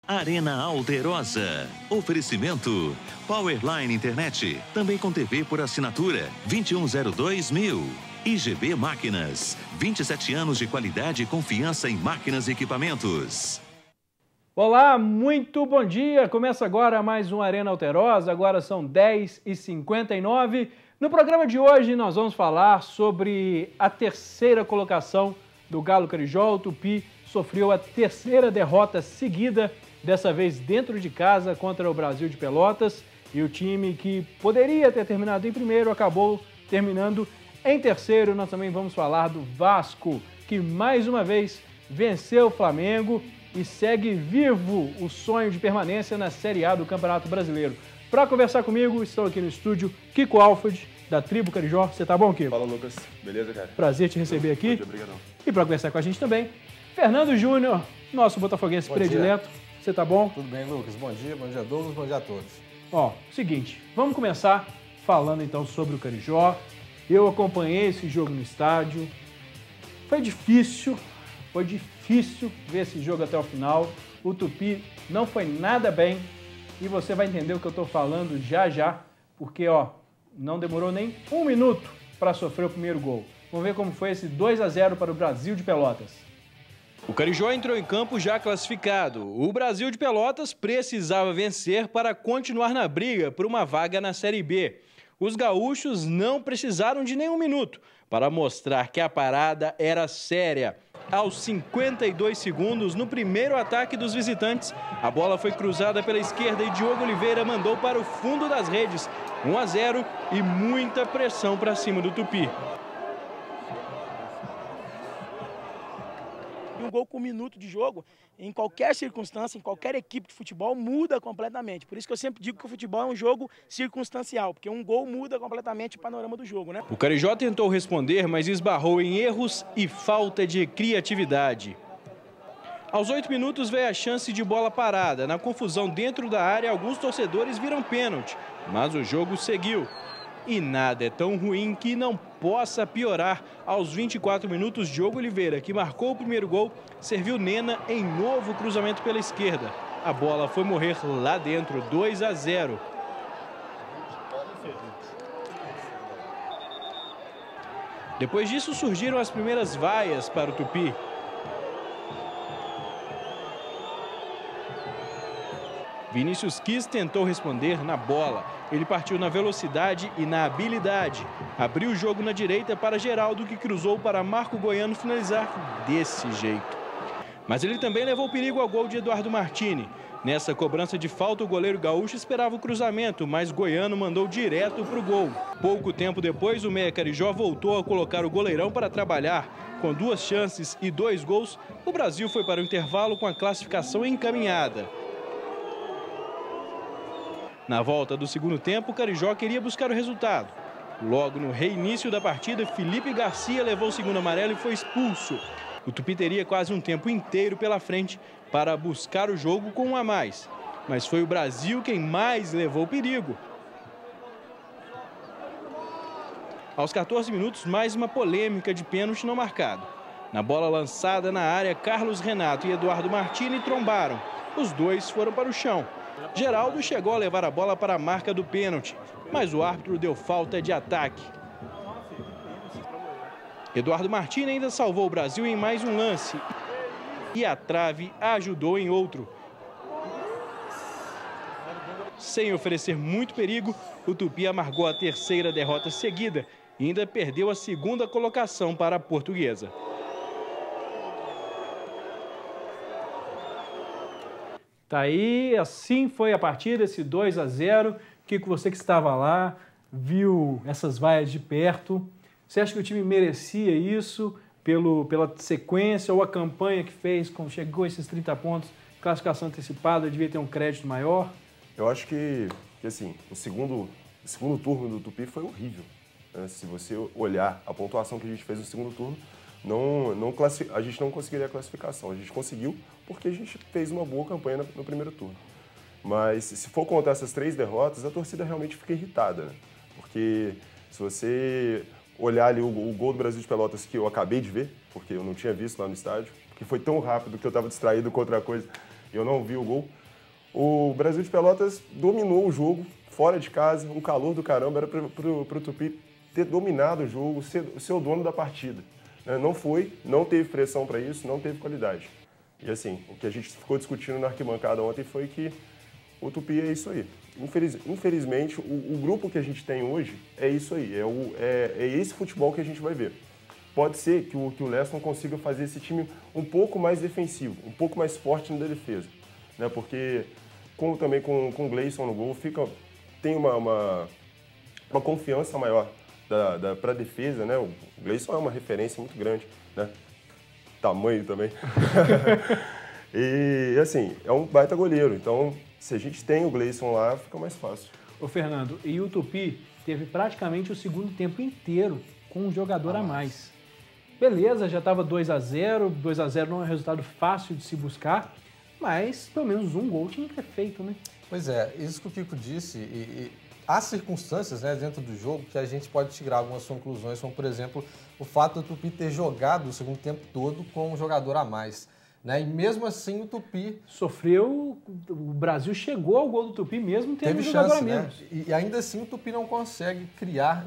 Arena Alterosa. Oferecimento Powerline Internet, também com TV por assinatura 2102.000. IGB Máquinas, 27 anos de qualidade e confiança em máquinas e equipamentos. Olá, muito bom dia. Começa agora mais um Arena Alterosa, agora são 10h59. No programa de hoje nós vamos falar sobre a terceira colocação do Galo Carijó. O Tupi sofreu a terceira derrota seguida, dessa vez dentro de casa contra o Brasil de Pelotas. E o time que poderia ter terminado em primeiro acabou terminando em terceiro. Nós também vamos falar do Vasco, que mais uma vez venceu o Flamengo e segue vivo o sonho de permanência na Série A do Campeonato Brasileiro. Para conversar comigo, estou aqui no estúdio Kiko Alford, da Tribo Carijó. Você tá bom, Kiko? Fala, Lucas. Beleza, cara? Prazer te receber aqui. Bom dia, obrigadão. E para conversar com a gente também, Fernando Júnior, nosso botafoguense predileto. Você tá bom? Tudo bem, Lucas? Bom dia Douglas, bom dia a todos. Ó, seguinte, vamos começar falando então sobre o Carijó. Eu acompanhei esse jogo no estádio. Foi difícil ver esse jogo até o final. O Tupi não foi nada bem e você vai entender o que eu estou falando já, porque ó, não demorou nem um minuto para sofrer o primeiro gol. Vamos ver como foi esse 2-0 para o Brasil de Pelotas. O Carijó entrou em campo já classificado. O Brasil de Pelotas precisava vencer para continuar na briga por uma vaga na Série B. Os gaúchos não precisaram de nenhum minuto para mostrar que a parada era séria. Aos 52 segundos, no primeiro ataque dos visitantes, a bola foi cruzada pela esquerda e Diogo Oliveira mandou para o fundo das redes. 1-0 e muita pressão para cima do Tupi. Um gol com um minuto de jogo, em qualquer circunstância, em qualquer equipe de futebol, muda completamente. Por isso que eu sempre digo que o futebol é um jogo circunstancial, porque um gol muda completamente o panorama do jogo, né? O Carijó tentou responder, mas esbarrou em erros e falta de criatividade. Aos 8 minutos veio a chance de bola parada. Na confusão dentro da área, alguns torcedores viram pênalti, mas o jogo seguiu. E nada é tão ruim que não possa piorar. Aos 24 minutos, Diogo Oliveira, que marcou o primeiro gol, serviu Nena em novo cruzamento pela esquerda. A bola foi morrer lá dentro, 2-0. Depois disso, surgiram as primeiras vaias para o Tupi. Vinícius Quis tentou responder na bola. Ele partiu na velocidade e na habilidade. Abriu o jogo na direita para Geraldo, que cruzou para Marco Goiano finalizar desse jeito. Mas ele também levou perigo ao gol de Eduardo Martini. Nessa cobrança de falta, o goleiro gaúcho esperava o cruzamento, mas Goiano mandou direto para o gol. Pouco tempo depois, o meia Carijó voltou a colocar o goleirão para trabalhar. Com 2 chances e 2 gols, o Brasil foi para o intervalo com a classificação encaminhada. Na volta do segundo tempo, o Carijó queria buscar o resultado. Logo no reinício da partida, Felipe Garcia levou o segundo amarelo e foi expulso. O Tupi teria quase um tempo inteiro pela frente para buscar o jogo com 1 a mais. Mas foi o Brasil quem mais levou perigo. Aos 14 minutos, mais uma polêmica de pênalti não marcado. Na bola lançada na área, Carlos Renato e Eduardo Martini trombaram. Os dois foram para o chão. Geraldo chegou a levar a bola para a marca do pênalti, mas o árbitro deu falta de ataque. Eduardo Martini ainda salvou o Brasil em mais um lance e a trave ajudou em outro. Sem oferecer muito perigo, o Tupi amargou a terceira derrota seguida e ainda perdeu a segunda colocação para a Portuguesa. Tá aí, assim foi a partida, esse 2-0. Kiko, você que estava lá, viu essas vaias de perto. Você acha que o time merecia isso pela sequência ou a campanha que fez, quando chegou a esses 30 pontos, classificação antecipada, devia ter um crédito maior? Eu acho que assim, o segundo turno do Tupi foi horrível. Né? Se você olhar a pontuação que a gente fez no segundo turno, a gente não conseguiria a classificação. A gente conseguiu porque a gente fez uma boa campanha no primeiro turno. Mas se for contar essas 3 derrotas, a torcida realmente fica irritada. Né? Porque se você olhar ali o gol do Brasil de Pelotas, que eu acabei de ver, porque eu não tinha visto lá no estádio, porque foi tão rápido que eu estava distraído com outra coisa, eu não vi o gol. O Brasil de Pelotas dominou o jogo, fora de casa, um calor do caramba, era pro Tupi ter dominado o jogo, ser o dono da partida. Não foi, não teve pressão para isso, não teve qualidade. E assim, o que a gente ficou discutindo na arquibancada ontem foi que o Tupi é isso aí. Infelizmente, o grupo que a gente tem hoje é isso aí, é esse futebol que a gente vai ver. Pode ser que o Leston consiga fazer esse time um pouco mais defensivo, um pouco mais forte na defesa, né? Porque também com o Gleison no gol, tem uma confiança maior para a defesa, né? O Gleison é uma referência muito grande, né? Tamanho também. E assim, é um baita goleiro, então se a gente tem o Gleison lá, fica mais fácil. Ô Fernando, e o Tupi teve praticamente o segundo tempo inteiro com um jogador a mais. Beleza, já estava 2-0, 2-0 não é um resultado fácil de se buscar, mas pelo menos um gol tinha que ter feito, né? Pois é, isso que o Kiko disse, e há circunstâncias, né, dentro do jogo que a gente pode tirar algumas conclusões, como por exemplo o fato do Tupi ter jogado o segundo tempo todo com um jogador a mais. Né? E mesmo assim o Tupi sofreu, o Brasil chegou ao gol do Tupi mesmo tendo um jogador a menos. Né? E ainda assim o Tupi não consegue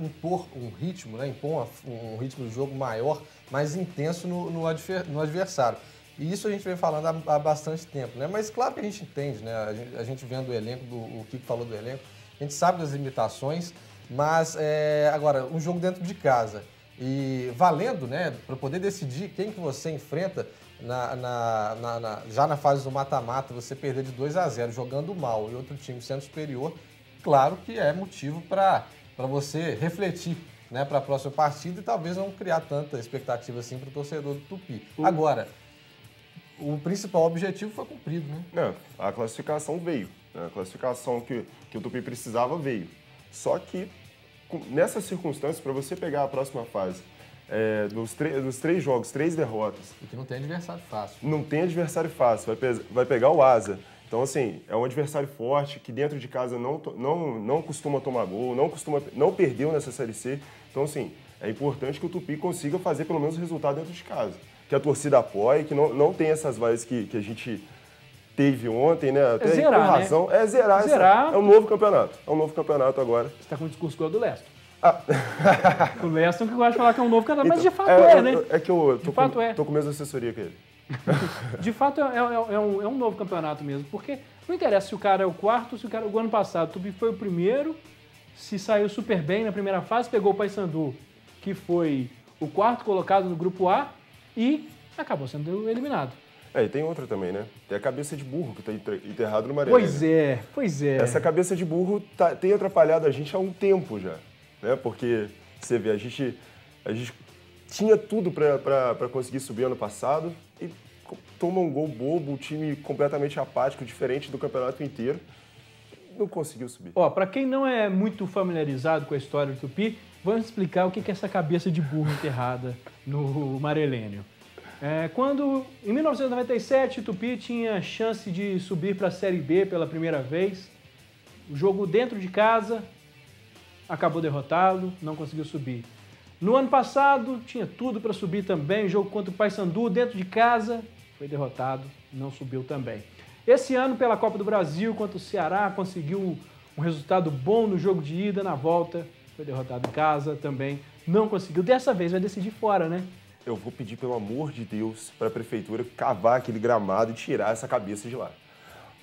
impor um ritmo, né? Impor um ritmo de jogo maior, mais intenso no adversário. E isso a gente vem falando há bastante tempo, né? Mas claro que a gente entende, né? A gente vendo o elenco, o Kiko falou do elenco, a gente sabe das limitações, mas agora, um jogo dentro de casa e valendo, né? Para poder decidir quem que você enfrenta já na fase do mata-mata, você perder de 2-0 jogando mal e outro time sendo superior, claro que é motivo para você refletir, né, para a próxima partida e talvez não criar tanta expectativa assim para o torcedor do Tupi. Agora, o principal objetivo foi cumprido, né? Não, a classificação veio. Né? A classificação que o Tupi precisava veio. Só que, nessas circunstâncias, para você pegar a próxima fase, dos 3 jogos, 3 derrotas. Porque não tem adversário fácil. Não tem adversário fácil, vai pegar o Asa. Então, assim, é um adversário forte que dentro de casa não costuma tomar gol, não perdeu nessa Série C. Então, assim, é importante que o Tupi consiga fazer pelo menos o resultado dentro de casa. Que a torcida apoie, que não tem essas vaias que a gente teve ontem, né? Até zerar, com razão. Né? É zerar. É um novo campeonato. É um novo campeonato agora. Você está com o discurso igual do Leston. O Leston que gosta de falar que é um novo campeonato, mas de fato né? É que eu tô com a mesma assessoria que ele. De fato é um novo campeonato mesmo, porque não interessa se o cara é o quarto, se o ano passado o Tupi foi o primeiro, se saiu super bem na primeira fase, pegou o Paysandu, que foi o quarto colocado no grupo A e acabou sendo eliminado. E tem outra também, né? Tem a cabeça de burro que tá enterrado no Maré. Pois é. Essa cabeça de burro tem atrapalhado a gente há um tempo já, né? Porque, você vê, a gente tinha tudo para conseguir subir ano passado e toma um gol bobo, o time completamente apático, diferente do campeonato inteiro, não conseguiu subir. Para quem não é muito familiarizado com a história do Tupi, vamos explicar o que é essa cabeça de burro enterrada no Marelênio. Quando, em 1997, o Tupi tinha chance de subir para a Série B pela primeira vez, o jogo dentro de casa, acabou derrotado, não conseguiu subir. No ano passado, tinha tudo para subir também, o jogo contra o Paysandu dentro de casa, foi derrotado, não subiu também. Esse ano, pela Copa do Brasil, contra o Ceará, conseguiu um resultado bom no jogo de ida, na volta, foi derrotado em casa também, não conseguiu. Dessa vez vai decidir fora, né? Eu vou pedir, pelo amor de Deus, para a prefeitura cavar aquele gramado e tirar essa cabeça de lá.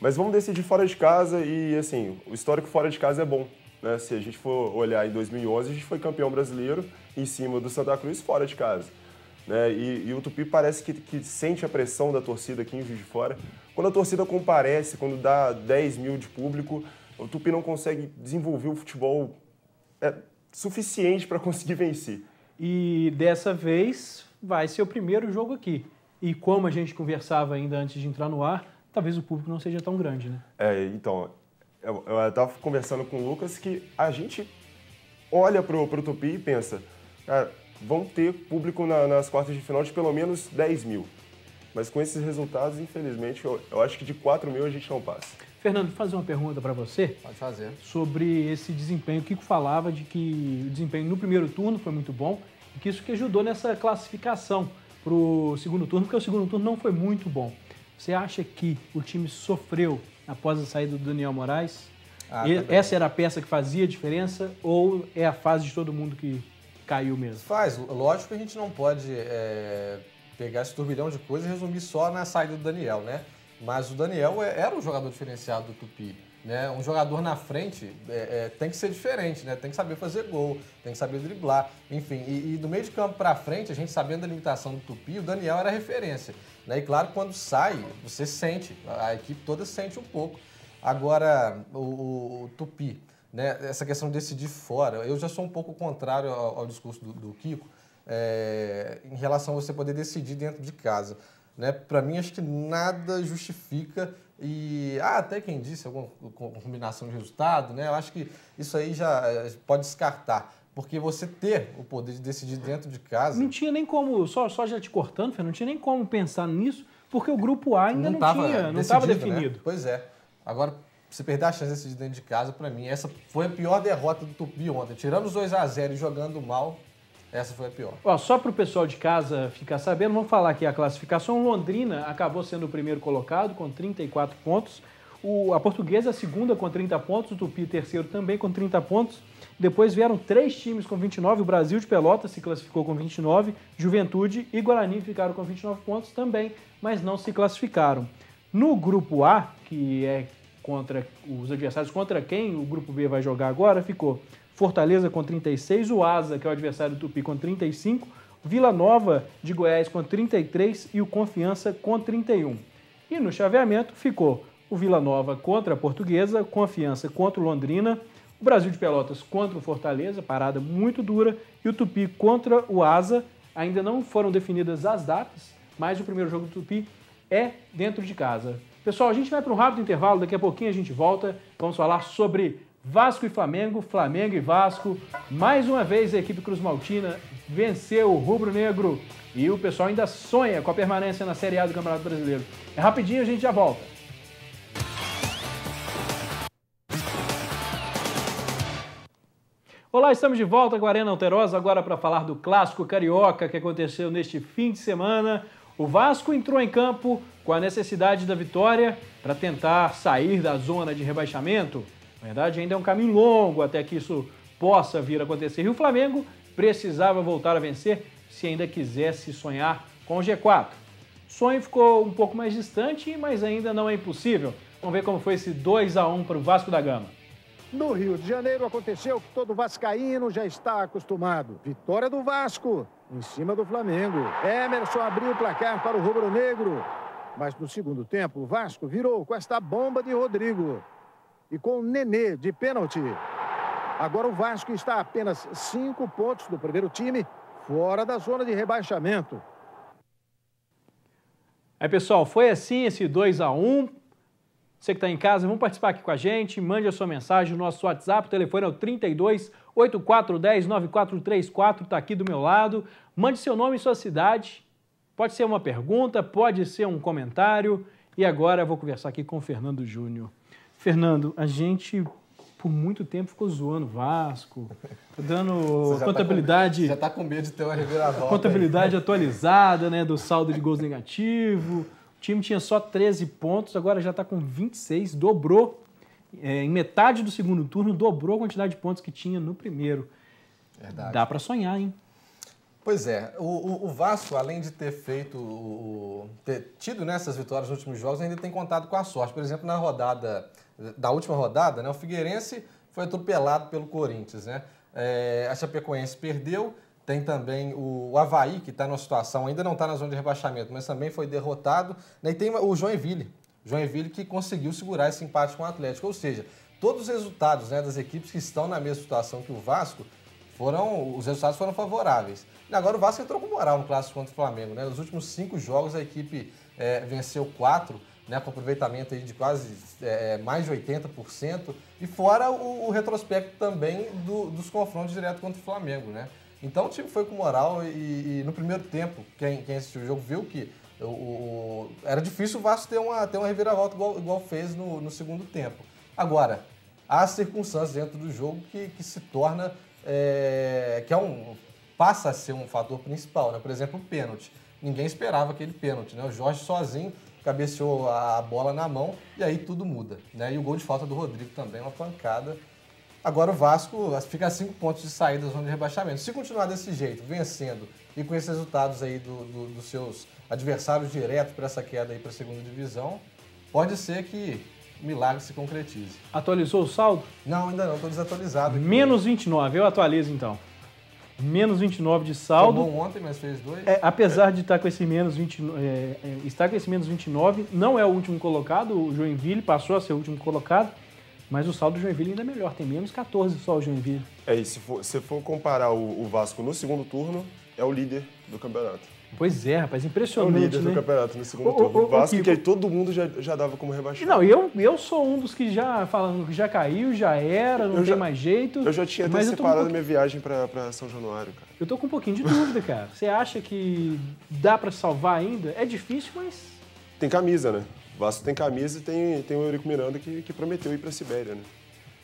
Mas vamos decidir fora de casa e, assim, o histórico fora de casa é bom. Né? Se a gente for olhar em 2011, a gente foi campeão brasileiro em cima do Santa Cruz fora de casa. Né? E o Tupi parece que sente a pressão da torcida aqui em Juiz de Fora. Quando a torcida comparece, quando dá 10 mil de público, o Tupi não consegue desenvolver o futebol suficiente para conseguir vencer. E dessa vez vai ser o primeiro jogo aqui. E como a gente conversava ainda antes de entrar no ar, talvez o público não seja tão grande, né? Então, eu estava conversando com o Lucas que a gente olha pro Tupi e pensa, cara, vão ter público nas quartas de final de pelo menos 10 mil. Mas com esses resultados, infelizmente, eu acho que de 4 mil a gente não passa. Fernando, vou fazer uma pergunta para você. Pode fazer. Sobre esse desempenho. O Kiko falava de que o desempenho no primeiro turno foi muito bom e que isso que ajudou nessa classificação para o segundo turno, porque o segundo turno não foi muito bom. Você acha que o time sofreu após a saída do Daniel Moraes? Também. Essa era a peça que fazia diferença ou é a fase de todo mundo que caiu mesmo? Faz. Lógico que a gente não pode pegar esse turbilhão de coisas e resumir só na saída do Daniel, né? Mas o Daniel era um jogador diferenciado do Tupi. Né? Um jogador na frente tem que ser diferente, né? Tem que saber fazer gol, tem que saber driblar, enfim. E do meio de campo para frente, a gente sabendo da limitação do Tupi, o Daniel era referência. Né? E claro, quando sai, você sente, a equipe toda sente um pouco. Agora, o Tupi, né? Essa questão de decidir fora, eu já sou um pouco contrário ao discurso do Kiko, em relação a você poder decidir dentro de casa. Né? Para mim, acho que nada justifica e até quem disse alguma combinação de resultado, né? Eu acho que isso aí já pode descartar, porque você ter o poder de decidir dentro de casa... Não tinha nem como, só já te cortando, Fernando, não tinha nem como pensar nisso, porque o grupo A ainda não estava definido. Né? Pois é. Agora, se perder a chance de decidir dentro de casa, para mim, essa foi a pior derrota do Tupi ontem. Tirando os 2-0 e jogando mal, essa foi a pior. Ó, só para o pessoal de casa ficar sabendo, vamos falar aqui a classificação. Londrina acabou sendo o primeiro colocado com 34 pontos. A Portuguesa a segunda com 30 pontos, o Tupi terceiro também com 30 pontos. Depois vieram 3 times com 29, o Brasil de Pelotas se classificou com 29, Juventude e Guarani ficaram com 29 pontos também, mas não se classificaram. No grupo A, que é contra os adversários contra quem o grupo B vai jogar agora, ficou Fortaleza com 36, o Asa, que é o adversário do Tupi, com 35, Vila Nova de Goiás com 33 e o Confiança com 31. E no chaveamento ficou o Vila Nova contra a Portuguesa, Confiança contra o Londrina, o Brasil de Pelotas contra o Fortaleza, parada muito dura, e o Tupi contra o Asa. Ainda não foram definidas as datas, mas o primeiro jogo do Tupi é dentro de casa. Pessoal, a gente vai para um rápido intervalo, daqui a pouquinho a gente volta, vamos falar sobre Vasco e Flamengo, Flamengo e Vasco. Mais uma vez a equipe Cruz Maltina venceu o rubro-negro e o pessoal ainda sonha com a permanência na Série A do Campeonato Brasileiro. É rapidinho, a gente já volta. Olá, estamos de volta com a Arena Alterosa, agora para falar do Clássico Carioca que aconteceu neste fim de semana. O Vasco entrou em campo com a necessidade da vitória para tentar sair da zona de rebaixamento. Na verdade, ainda é um caminho longo até que isso possa vir a acontecer. E o Flamengo precisava voltar a vencer se ainda quisesse sonhar com o G4. O sonho ficou um pouco mais distante, mas ainda não é impossível. Vamos ver como foi esse 2-1 para o Vasco da Gama. No Rio de Janeiro aconteceu que todo vascaíno já está acostumado. Vitória do Vasco em cima do Flamengo. Emerson abriu o placar para o rubro-negro. Mas no segundo tempo, o Vasco virou com esta bomba de Rodrigo. E com o Nenê de pênalti. Agora o Vasco está a apenas 5 pontos do primeiro time, fora da zona de rebaixamento. Aí, pessoal, foi assim esse 2-1. Você que está em casa, vamos participar aqui com a gente, mande a sua mensagem no nosso WhatsApp, o telefone é o 32 8410 9434, está aqui do meu lado. Mande seu nome e sua cidade, pode ser uma pergunta, pode ser um comentário. E agora eu vou conversar aqui com o Fernando Júnior. Fernando, a gente por muito tempo ficou zoando o Vasco, dando contabilidade... Já está com medo de ter uma reviravolta. Contabilidade atualizada, né, do saldo de gols negativo. O time tinha só 13 pontos, agora já está com 26, dobrou. Em metade do segundo turno, dobrou a quantidade de pontos que tinha no primeiro. Verdade. Dá para sonhar, hein? Pois é, o Vasco, além de ter ter tido nessas vitórias nos últimos jogos, ainda tem contado com a sorte. Por exemplo, da última rodada, né, o Figueirense foi atropelado pelo Corinthians, né? A Chapecoense perdeu, tem também o Avaí, que está numa situação, ainda não está na zona de rebaixamento, mas também foi derrotado, né? E tem o Joinville que conseguiu segurar esse empate com o Atlético, ou seja, todos os resultados, né, das equipes que estão na mesma situação que o Vasco, os resultados foram favoráveis. E agora o Vasco entrou com moral no clássico contra o Flamengo, né? Nos últimos 5 jogos a equipe venceu 4, né, com aproveitamento aí de quase mais de 80%, e fora o retrospecto também dos confrontos direto contra o Flamengo, né? Então o time foi com moral e no primeiro tempo, quem assistiu o jogo viu que era difícil o Vasco ter uma reviravolta igual fez no segundo tempo. Agora, há circunstâncias dentro do jogo que se torna... passa a ser um fator principal, né? Por exemplo, o pênalti. Ninguém esperava aquele pênalti, né? O Jorge sozinho cabeceou a bola na mão e aí tudo muda, né? E o gol de falta do Rodrigo também, uma pancada. Agora o Vasco fica a 5 pontos de saída da zona de rebaixamento. Se continuar desse jeito, vencendo e com esses resultados aí dos seus adversários diretos para essa queda aí para a segunda divisão, pode ser que o milagre se concretize. Atualizou o saldo? Não, ainda não, estou desatualizado. Menos 29, eu atualizo então. Menos 29 de saldo. Tomou ontem, mas fez 2. Apesar de estar com esse menos 29, estar com esse menos 29, não é o último colocado, o Joinville passou a ser o último colocado, mas o saldo do Joinville ainda é melhor, tem menos 14 só o Joinville. E se for comparar o Vasco no segundo turno, é o líder do campeonato. Pois é, rapaz, É impressionante, o líder né? do campeonato no segundo turno. O Vasco, que aí todo mundo já dava como rebaixado. Não, eu sou um dos que já falando que já caiu, já era, não tem mais jeito. Eu já tinha até separado minha viagem para São Januário, cara. Eu tô com um pouquinho de dúvida, cara. Você acha que dá para salvar ainda? É difícil, mas... Tem camisa, né? O Vasco tem camisa e tem o Eurico Miranda que prometeu ir para a Sibéria, né?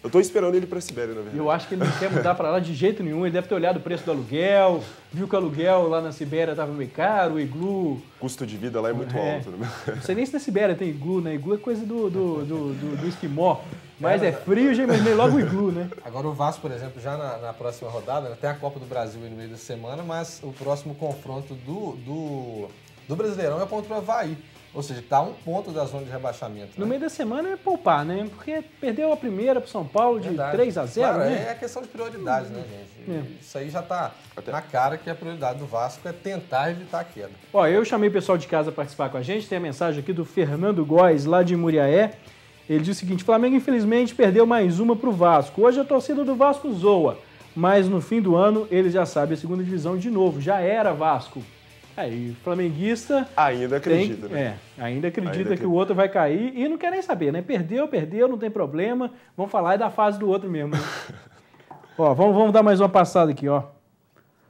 Eu tô esperando ele ir para a Sibéria, na verdade. Eu acho que ele não quer mudar para lá de jeito nenhum. Ele deve ter olhado o preço do aluguel, viu que o aluguel lá na Sibéria estava meio caro, o iglu... O custo de vida lá é muito alto, né? Não sei nem se na Sibéria tem iglu, né? Iglu é coisa do esquimó. Mas é frio, já imaginei logo o iglu, né? Agora o Vasco, por exemplo, já na próxima rodada, né, tem a Copa do Brasil aí no meio da semana, mas o próximo confronto do Brasileirão é contra o Avaí. Ou seja, está a 1 ponto da zona de rebaixamento. No meio da semana é poupar, né? Porque perdeu a primeira para o São Paulo de 3-0, claro, né? É questão de prioridade, né, gente? Isso aí já está na cara que a prioridade do Vasco é tentar evitar a queda. Ó, eu chamei o pessoal de casa a participar com a gente. Tem a mensagem aqui do Fernando Góes, lá de Muriaé. Ele diz o seguinte: Flamengo, infelizmente, perdeu mais uma para o Vasco. Hoje a torcida do Vasco zoa, mas no fim do ano eles já sabem a segunda divisão de novo. Já era Vasco. Aí, flamenguista... Ainda acredita, né? Ainda acredita que o outro vai cair e não quer nem saber, né? Perdeu, não tem problema. Vamos falar da fase do outro mesmo, né? Ó, vamos dar mais uma passada aqui, ó.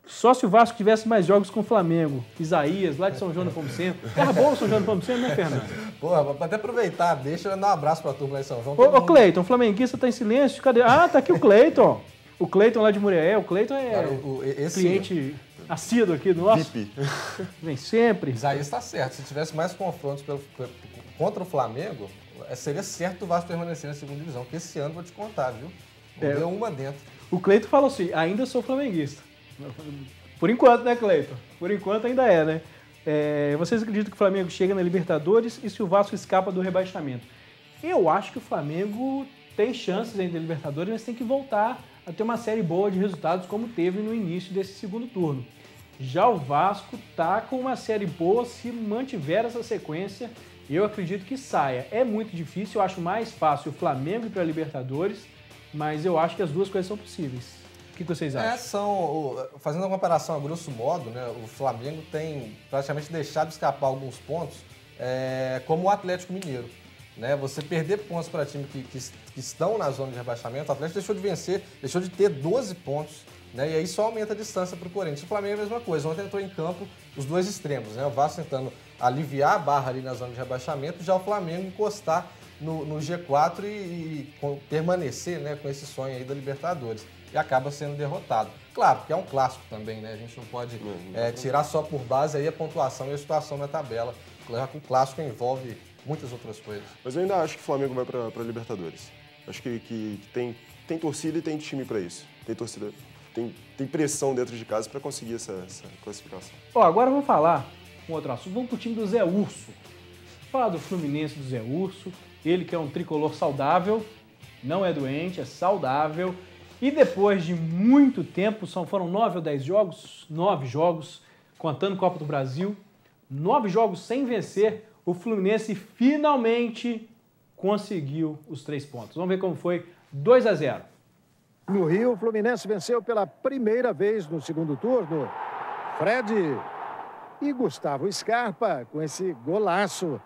Só se o Vasco tivesse mais jogos com o Flamengo. Isaías, lá de São João do Pomoceno. Terra boa São João do Pomoceno, né, Fernando? Porra, pra até aproveitar, deixa eu dar um abraço pra turma lá em São João. Ô, Cleiton, o flamenguista tá em silêncio, cadê? Ah, tá aqui o Cleiton. O Cleiton lá de Muriaé, o Cleiton é cliente... assíduo aqui do nosso. Vem sempre. Isaías está certo. Se tivesse mais confrontos contra o Flamengo, seria certo o Vasco permanecer na segunda divisão. Porque esse ano, vou te contar, viu? Deu uma dentro. O Cleiton falou assim, ainda sou flamenguista. Por enquanto, né, Cleiton? Por enquanto ainda é, né? Vocês acreditam que o Flamengo chega na Libertadores e se o Vasco escapa do rebaixamento? Eu acho que o Flamengo tem chances ainda na Libertadores, mas tem que voltar a ter uma série boa de resultados como teve no início desse segundo turno. Já o Vasco tá com uma série boa, se mantiver essa sequência, eu acredito que saia. É muito difícil, eu acho mais fácil o Flamengo ir para a Libertadores, mas eu acho que as duas coisas são possíveis. O que vocês acham? Fazendo uma comparação a grosso modo, né, o Flamengo tem praticamente deixado escapar alguns pontos, como o Atlético Mineiro. Né, você perder pontos para times que estão na zona de rebaixamento, o Atlético deixou de vencer, deixou de ter 12 pontos, né, e aí só aumenta a distância para o Corinthians. O Flamengo é a mesma coisa, ontem entrou em campo os dois extremos, né, o Vasco tentando aliviar a barra ali na zona de rebaixamento, já o Flamengo encostar no G4 e permanecer, né, com esse sonho aí da Libertadores, e acaba sendo derrotado. Claro, porque é um clássico também, né, a gente não pode tirar só por base aí a pontuação e a situação na tabela, já que o clássico envolve muitas outras coisas. Mas eu ainda acho que o Flamengo vai para Libertadores. Acho que tem torcida e tem time para isso. Tem torcida, tem pressão dentro de casa para conseguir essa classificação. Ó, agora vamos falar um outro assunto. Vamos pro time do Zé Urso. Falar do Fluminense do Zé Urso. Ele que é um tricolor saudável, não é doente, é saudável. E depois de muito tempo, foram 9 ou 10 jogos? 9 jogos, contando Copa do Brasil. 9 jogos sem vencer. O Fluminense finalmente conseguiu os 3 pontos. Vamos ver como foi. 2-0. No Rio, o Fluminense venceu pela primeira vez no segundo turno. Fred e Gustavo Scarpa, com esse golaço,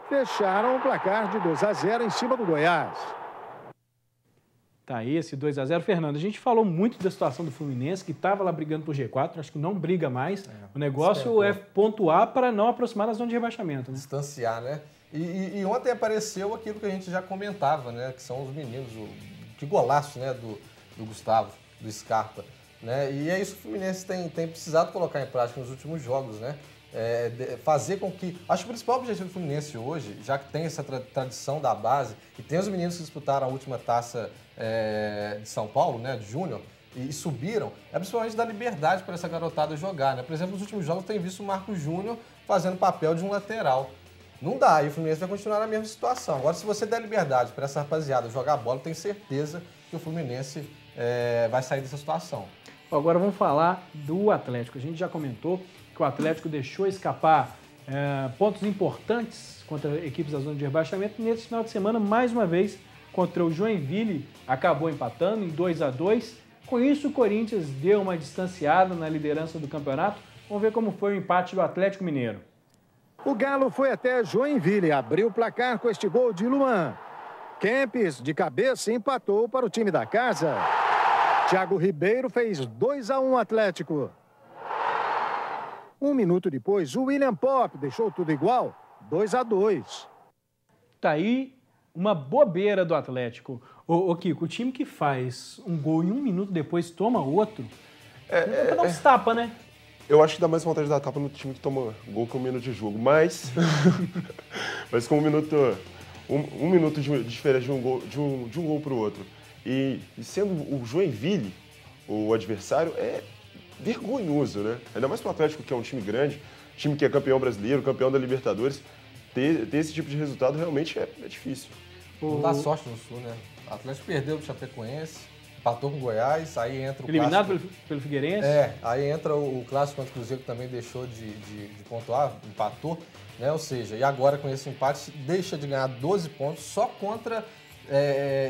fecharam o placar de 2-0 em cima do Goiás. Tá aí esse 2-0. Fernando, a gente falou muito da situação do Fluminense, que estava lá brigando por G4, acho que não briga mais. O negócio é pontuar para não aproximar da zona de rebaixamento. Né? Distanciar, né? E ontem apareceu aquilo que a gente já comentava, né? Que são os meninos, que golaço, né? Do Gustavo, do Scarpa. Né? E é isso que o Fluminense tem precisado colocar em prática nos últimos jogos, né? fazer com que... Acho que o principal objetivo do Fluminense hoje, já que tem essa tradição da base, e tem os meninos que disputaram a última taça de São Paulo, né, de Júnior, e subiram, é principalmente dar liberdade para essa garotada jogar, né? Por exemplo, nos últimos jogos tem visto o Marcos Júnior fazendo papel de um lateral. Não dá, e o Fluminense vai continuar na mesma situação. Agora, se você der liberdade para essa rapaziada jogar bola, eu tenho certeza que o Fluminense vai sair dessa situação. Agora vamos falar do Atlético. A gente já comentou que o Atlético deixou escapar pontos importantes contra equipes da zona de rebaixamento. Nesse final de semana, mais uma vez, contra o Joinville, acabou empatando em 2-2. Com isso, o Corinthians deu uma distanciada na liderança do campeonato. Vamos ver como foi o empate do Atlético Mineiro. O Galo foi até Joinville, abriu o placar com este gol de Luan. Kempis, de cabeça, empatou para o time da casa. Thiago Ribeiro fez 2-1 Atlético. Um minuto depois, o William Pop deixou tudo igual, 2-2. Tá aí uma bobeira do Atlético. Ô Kiko, o time que faz um gol e um minuto depois toma outro, não se tapa, né? Eu acho que dá mais vontade da tapa no time que toma gol com um minuto de jogo, mas com um minuto de diferença de um gol para o outro. E sendo o Joinville o adversário, é vergonhoso, né? Ainda mais para o Atlético, que é um time grande, time que é campeão brasileiro, campeão da Libertadores, ter esse tipo de resultado realmente é difícil. Não dá sorte no Sul, né? O Atlético perdeu pro Chapecoense, empatou com o Goiás, aí entra o eliminado clássico... pelo Figueirense? Aí entra o clássico contra o Cruzeiro, que também deixou de pontuar, empatou, né? Ou seja, e agora com esse empate deixa de ganhar 12 pontos só contra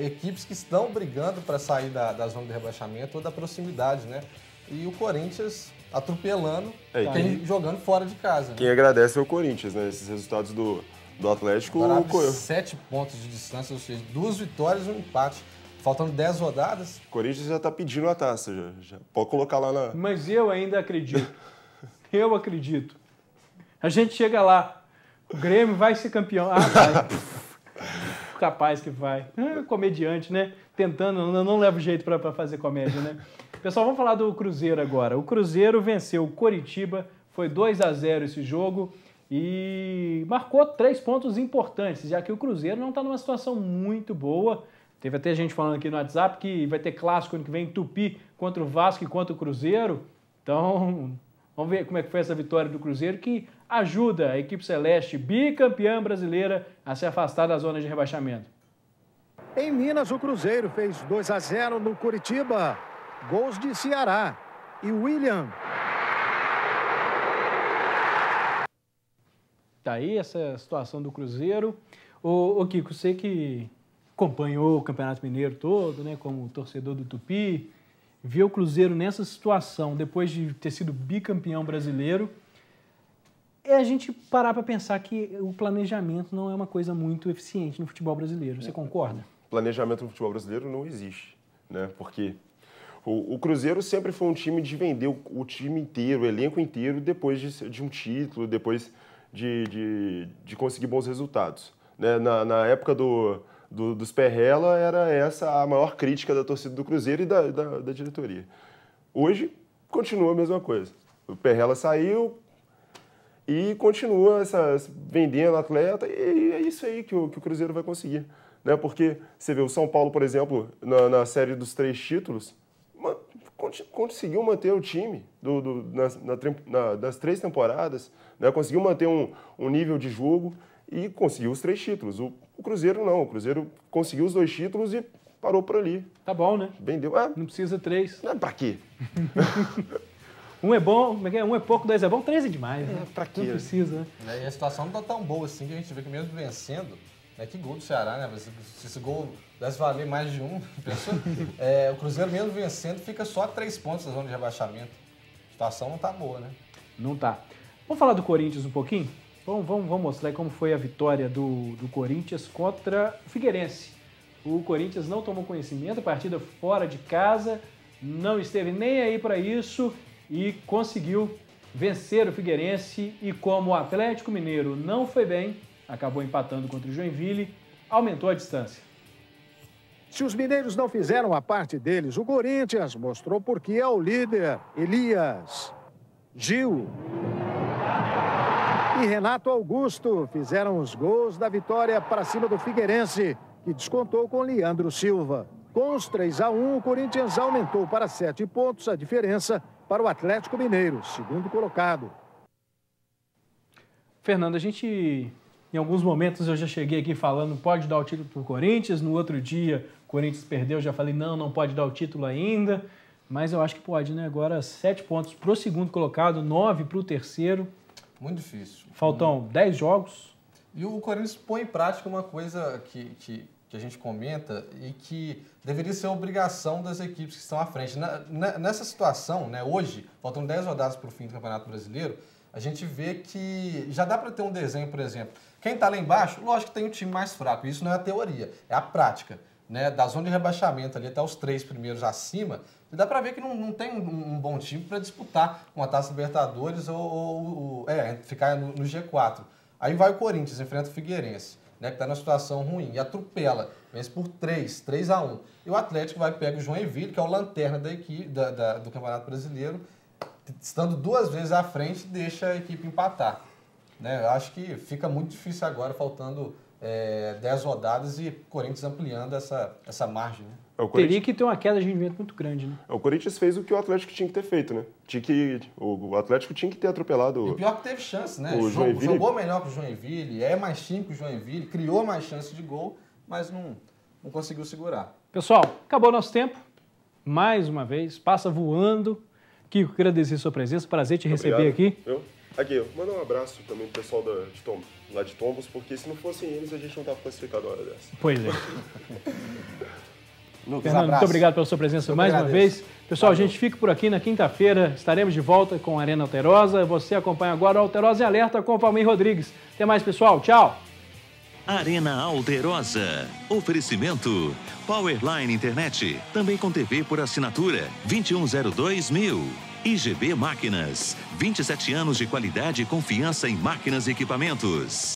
equipes que estão brigando para sair da zona de rebaixamento ou da proximidade, né? E o Corinthians atropelando, jogando fora de casa. Quem agradece é o Corinthians, né? Esses resultados do Atlético... Agora, 7 pontos de distância, ou seja, 2 vitórias e um empate. Faltando 10 rodadas. O Corinthians já está pedindo a taça, já pode colocar lá na... Mas eu ainda acredito. Eu acredito. A gente chega lá, o Grêmio vai ser campeão. Vai. Capaz que vai. Comediante, né? Tentando, não leva jeito para fazer comédia, né? Pessoal, vamos falar do Cruzeiro agora. O Cruzeiro venceu o Coritiba, foi 2-0 esse jogo e marcou 3 pontos importantes, já que o Cruzeiro não está numa situação muito boa. Teve até gente falando aqui no WhatsApp que vai ter clássico ano que vem, Tupi contra o Vasco e contra o Cruzeiro. Então, vamos ver como é que foi essa vitória do Cruzeiro, que ajuda a equipe celeste, bicampeã brasileira, a se afastar da zona de rebaixamento. Em Minas, o Cruzeiro fez 2-0 no Coritiba. Gols de Ceará e William. Tá aí essa situação do Cruzeiro. Ô Kiko, você que acompanhou o Campeonato Mineiro todo, né, como torcedor do Tupi, viu o Cruzeiro nessa situação, depois de ter sido bicampeão brasileiro, é a gente parar para pensar que o planejamento não é uma coisa muito eficiente no futebol brasileiro. Você concorda? Planejamento no futebol brasileiro não existe, né? Porque o Cruzeiro sempre foi um time de vender o time inteiro, o elenco inteiro, depois de um título, depois de conseguir bons resultados. Né? Na época dos Perrella, era essa a maior crítica da torcida do Cruzeiro e da diretoria. Hoje, continua a mesma coisa. O Perrella saiu e continua vendendo atleta, e é isso aí que o Cruzeiro vai conseguir. Né? Porque você vê o São Paulo, por exemplo, na série dos 3 títulos, conseguiu manter o time das 3 temporadas, né? Conseguiu manter um nível de jogo e conseguiu os 3 títulos. O Cruzeiro não, o Cruzeiro conseguiu os 2 títulos e parou por ali. Tá bom, né? Vendeu. Não precisa 3. Pra quê? Um é bom, um é pouco, 2 é bom, 3 é demais. Né? Pra quê? Não precisa, né? E a situação não tá tão boa assim, que a gente vê que mesmo vencendo, né, que gol do Ceará, né? Se esse gol deve valer mais de um, pensou? O Cruzeiro mesmo vencendo fica só a 3 pontos da zona de rebaixamento. A situação não tá boa, né? Não tá. Vamos falar do Corinthians um pouquinho? Vamos mostrar como foi a vitória do Corinthians contra o Figueirense. O Corinthians não tomou conhecimento, a partida fora de casa, não esteve nem aí para isso e conseguiu vencer o Figueirense. E como o Atlético Mineiro não foi bem, acabou empatando contra o Joinville, aumentou a distância. Se os mineiros não fizeram a parte deles, o Corinthians mostrou por que é o líder. Elias, Gil. e Renato Augusto fizeram os gols da vitória para cima do Figueirense, que descontou com Leandro Silva. Com os 3-1, o Corinthians aumentou para 7 pontos a diferença para o Atlético Mineiro, segundo colocado. Fernando, a gente, em alguns momentos eu já cheguei aqui falando, pode dar o título para o Corinthians, no outro dia o Corinthians perdeu, já falei, não pode dar o título ainda, mas eu acho que pode, né? Agora 7 pontos para o segundo colocado, 9 para o terceiro. Muito difícil. Faltam 10 jogos. E o Corinthians põe em prática uma coisa que a gente comenta e que deveria ser obrigação das equipes que estão à frente. Nessa situação, né, hoje, faltam 10 rodadas para o fim do Campeonato Brasileiro, a gente vê que já dá para ter um desenho, por exemplo. Quem está lá embaixo, lógico que tem o time mais fraco. Isso não é a teoria, é a prática. Né? Da zona de rebaixamento ali até os 3 primeiros acima, dá para ver que não tem um bom time para disputar uma Taça Libertadores ou ficar no G4. Aí vai o Corinthians, enfrenta o Figueirense, né, que está numa situação ruim, e atropela, vence por 3-1. E o Atlético vai pegar o Joinville, que é o lanterna da equipe, do Campeonato Brasileiro, estando 2 vezes à frente, deixa a equipe empatar. Né? Eu acho que fica muito difícil agora, faltando 10 rodadas e o Corinthians ampliando essa margem. Né? Teria que ter uma queda de rendimento muito grande, né? O Corinthians fez o que o Atlético tinha que ter feito, né? O Atlético tinha que ter atropelado. E pior que teve chance, né? Jogou melhor que o Joinville, é mais time que o Joinville, criou mais chance de gol, mas não conseguiu segurar. Pessoal, acabou nosso tempo. Mais uma vez, passa voando. Kiko, quero agradecer sua presença, prazer te receber aqui. Aqui, mandar um abraço também pro pessoal lá de Tombos, porque se não fossem eles, a gente não estava classificado a hora dessa. Pois é. Lucas, Fernando, muito obrigado pela sua presença mais uma vez. Pessoal, Valeu. A gente fica por aqui na quinta-feira. Estaremos de volta com a Arena Alterosa. Você acompanha agora o Alterosa em Alerta com o Valmir Rodrigues. Até mais, pessoal. Tchau. Arena Alterosa. Oferecimento. Powerline Internet. Também com TV por assinatura. 2102.000. IGB Máquinas. 27 anos de qualidade e confiança em máquinas e equipamentos.